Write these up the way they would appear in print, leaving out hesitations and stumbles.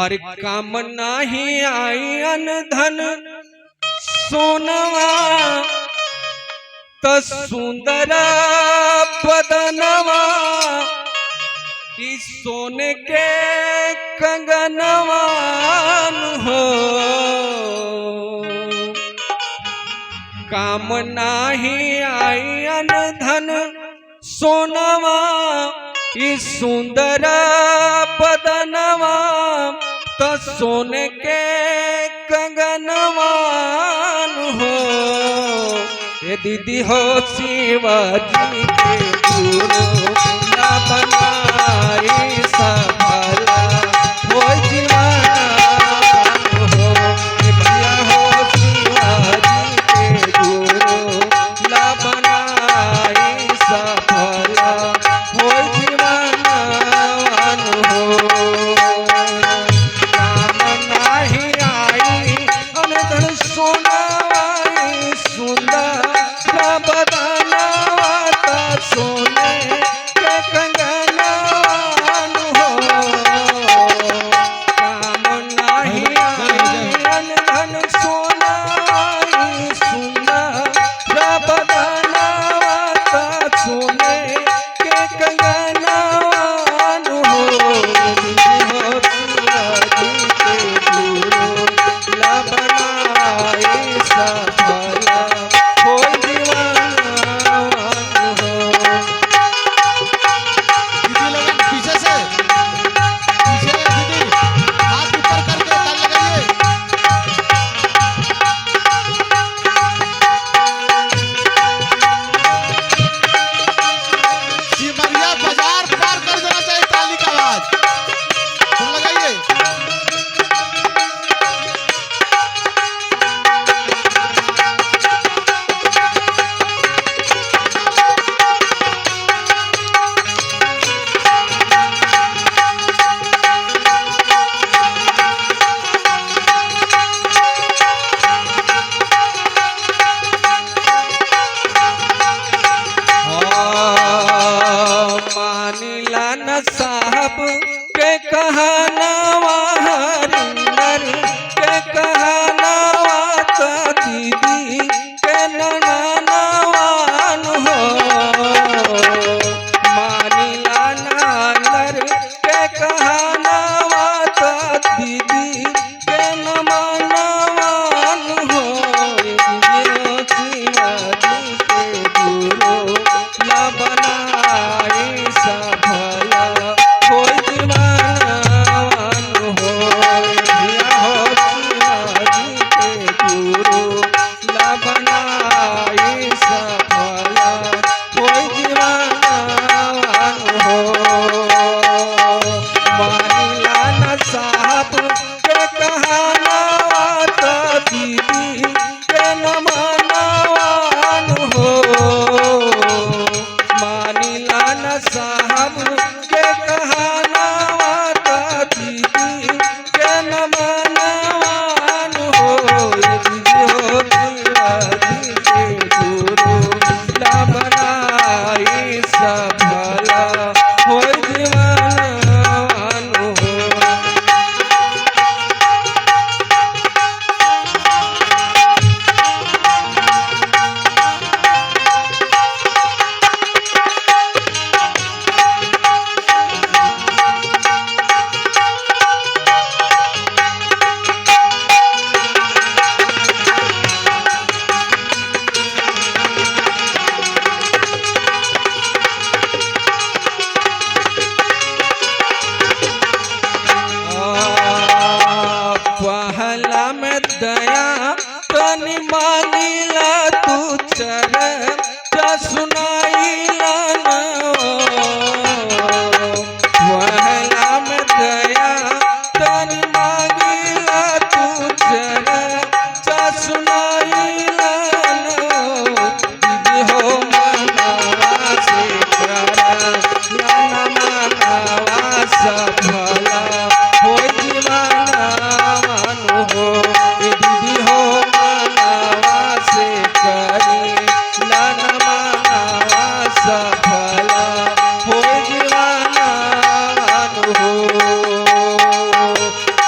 और काम नाही आई अन धन सोनवा त सुंदर बदनवा इस सोने के कंगनवान हो। काम नाही आई अन धन सोनवा इस सुंदर बदनवा तो सोने के कंगनवान हो। ये दीदी हो शिवाजी के गुरु ना बनाई सफला वो जीवन हो। ये भैया हो शिवाजी के गुरु ना बनाई सफला वो जीवन हो। काम नाही आई अनधन सोनाई सुंदर बदनवा सोने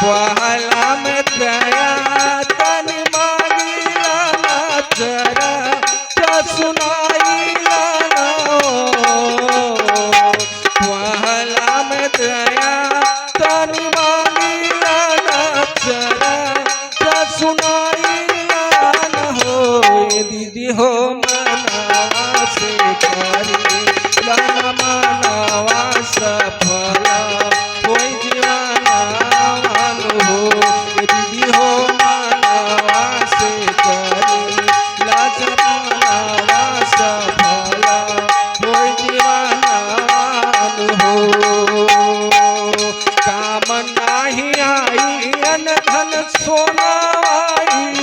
वहला में दया तनि मांगिला ना जरा सुनाइला ना वहला में दया तनि मांगिला ना जरा सुनाइला ना हो दीदी हो मनावा से करी लाना मनावा सफला होई जीवाना वालो हो दीदी हो मनावा से करी लाज मनावा सफला होई जीवाना वालो हो काम नाही आई अन धन सोना आई